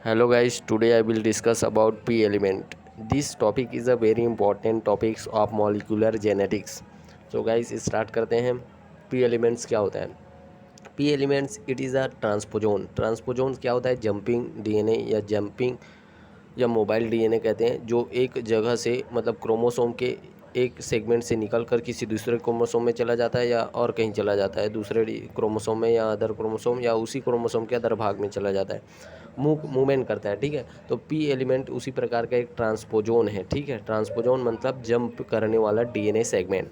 Hello guys, today I will discuss about P element. This topic is a very important topic of molecular genetics. So guys start करते हैं. P elements क्या होता है? P elements it is a transposon. Transposon क्या होता है? Jumping DNA या jumping या मोबाइल डीएनए कहते हैं, जो एक जगह से मतलब क्रोमोसोम के एक सेगमेंट से निकल कर किसी दूसरे क्रोमोसोम में चला जाता है या और कहीं चला जाता है, दूसरे क्रोमोसोम में या अदर क्रोमोसोम या उसी क्रोमोसोम के अदर भाग में चला जाता है, मूवमेंट करता है। ठीक है, तो पी एलिमेंट उसी प्रकार का एक ट्रांसपोजोन है। ठीक है, ट्रांसपोजोन मतलब जंप करने वाला DNA segment,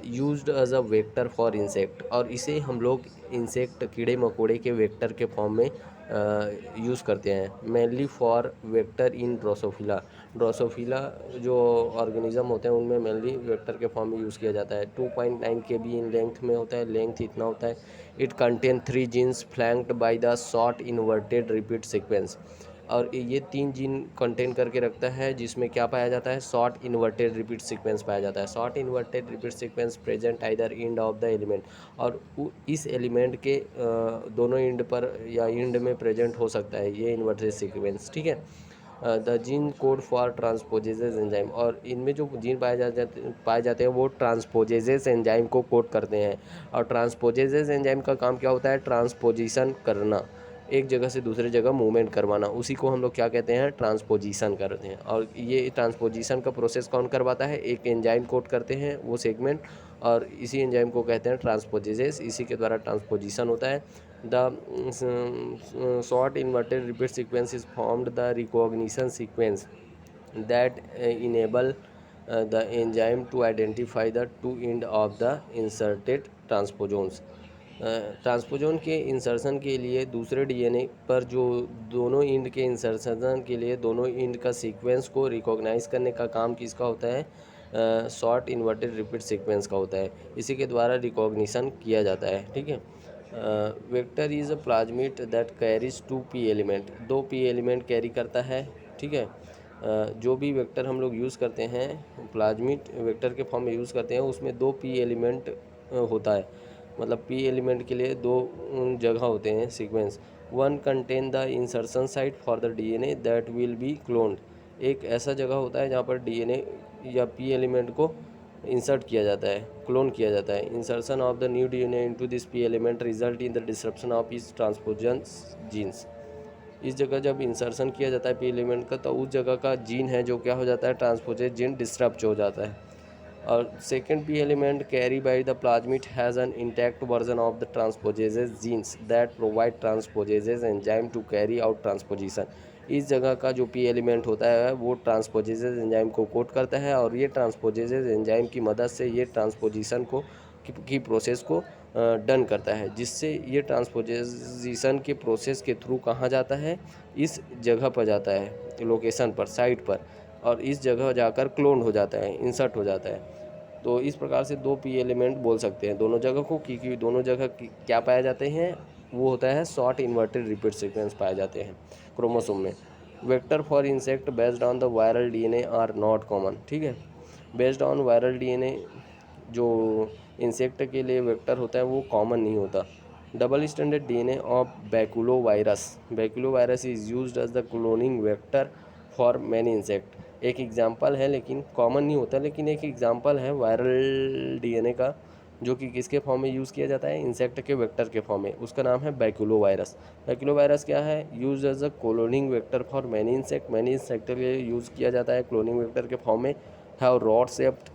used as a vector for insect, और इसे हम लोग इंसेक्ट कीड़े मकोड़े के वेक्टर के फॉर्म में यूज़ करते हैं। Mainly for vector in Drosophila, Drosophila जो ऑर्गेनिज्म होते हैं उनमें मेनली वेक्टर के फॉर्म में यूज़ किया जाता है। 2.9 kb इन लेंथ में होता है, लेंथ इतना होता है। It contain 3 genes flanked by the short inverted repeat sequence, और ये 3 जीन कंटेन करके रखता है, जिसमें क्या पाया जाता है? शॉर्ट इन्वर्टेड रिपीट सीक्वेंस पाया जाता है। Short inverted repeat sequence present either end of the element, और इस एलिमेंट के दोनों एंड पर या एंड में प्रेजेंट हो सकता है ये इन्वर्टेड सीक्वेंस। ठीक है, the gene code for transposases enzyme, और इनमें जो जीन पाए जाते हैं वो ट्रांसपोजेजेस एंजाइम को कोड करते हैं। और ट्रांसपोजेजेस एंजाइम का काम क्या होता है? ट्रांसपोजिशन करना, एक जगह से दूसरे जगह मूवमेंट करवाना, उसी को हम लोग क्या कहते हैं? ट्रांसपोजिशन करते हैं। और ये ट्रांसपोजिशन का प्रोसेस कौन करवाता है? एक एंजाइम कोड करते हैं वो सेगमेंट, और इसी एंजाइम को कहते हैं ट्रांसपोजेजेस, इसी के द्वारा ट्रांसपोजिशन होता है। The short inverted repeat sequence is formed the recognition sequence that enable the enzyme to identify the two end of the inserted transposons. ट्रांसपोजोन के इंसर्शन के लिए दूसरे डीएनए पर जो दोनों इंड के इंसर्शन के लिए दोनों इंड का सीक्वेंस को रिकॉग्नाइज करने का काम किसका होता है? शॉर्ट इन्वर्टेड रिपीट सीक्वेंस का होता है, इसी के द्वारा रिकॉग्निशन किया जाता है। ठीक है, vector is a plasmid that carries 2 P element, 2 P element carry करता है। ठीक है, जो भी वेक्टर हम लोग यूज़ करते हैं प्लाज्मिड वेक्टर के फॉर्म में यूज़ करते हैं, उसमें 2 पी एलिमेंट होता है। मतलब पी एलिमेंट के लिए 2 जगह होते हैं sequence. One contain the insertion site for the DNA that will be cloned, एक ऐसा जगह होता है जहाँ पर डीएनए या पी एलिमेंट को इंसर्ट किया जाता है, क्लोन किया जाता है। Insertion of the new DNA into this P element result in the disruption of इस ट्रांसपोजन जीन्स, इस जगह जब इंसर्शन किया जाता है पी एलिमेंट का, तो उस जगह का जीन है जो क्या हो जाता है? ट्रांसपोजेज जीन डिस्टर्ब हो जाता है। और second P element carry by the plasmid has an intact version of the transposases genes that provide transposases enzyme to carry out transposition, इस जगह का जो पी एलिमेंट होता है वो ट्रांसपोजेजेज एंजाइम को कोड करता है, और ये ट्रांसपोजेजेज एंजाइम की मदद से ये ट्रांसपोजिशन को की प्रोसेस को डन करता है, जिससे ये ट्रांसपोजिशन के प्रोसेस के थ्रू कहाँ जाता है? इस जगह पर जाता है, लोकेशन पर, साइट पर, और इस जगह जाकर क्लोन हो जाता है, इंसर्ट हो जाता है। तो इस प्रकार से 2 पी एलिमेंट बोल सकते हैं दोनों जगह को, क्योंकि दोनों जगह क्या पाए जाते हैं? वो होता है शॉर्ट इन्वर्टेड रिपीट सीक्वेंस पाए जाते हैं क्रोमोसोम में। Vector for insect based on the viral DNA are not common. ठीक है, बेस्ड ऑन वायरल डीएनए जो इंसेक्ट के लिए वेक्टर होता है वो कॉमन नहीं होता। Double standard DNA of baculovirus, baculovirus is used as the cloning vector for many insect, एक एग्जांपल है, लेकिन कॉमन नहीं होता, लेकिन एक एग्जांपल है वायरल डीएनए का, जो कि किसके फॉर्म में यूज़ किया जाता है? इंसेक्ट के वेक्टर के फॉर्म में, उसका नाम है बैकुलोवायरस। बैकुलोवायरस क्या है? Use as a cloning vector for many insect, many insect के लिए यूज़ किया जाता है क्लोनिंग वेक्टर के फॉर्म में। Have rod shaped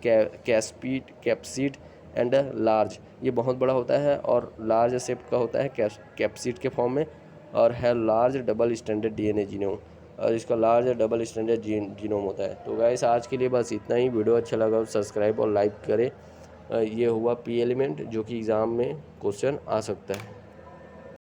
capsid and large, ये बहुत बड़ा होता है और लार्ज शेप का होता है कैप्सिड के फॉर्म में, और है large double standard DNA genome, और इसका लार्ज डबल स्टैंडर्ड जीनोम होता है। तो गाइस आज के लिए बस इतना ही, वीडियो अच्छा लगा तो सब्सक्राइब और लाइक करें। ये हुआ पी एलिमेंट जो कि एग्ज़ाम में क्वेश्चन आ सकता है।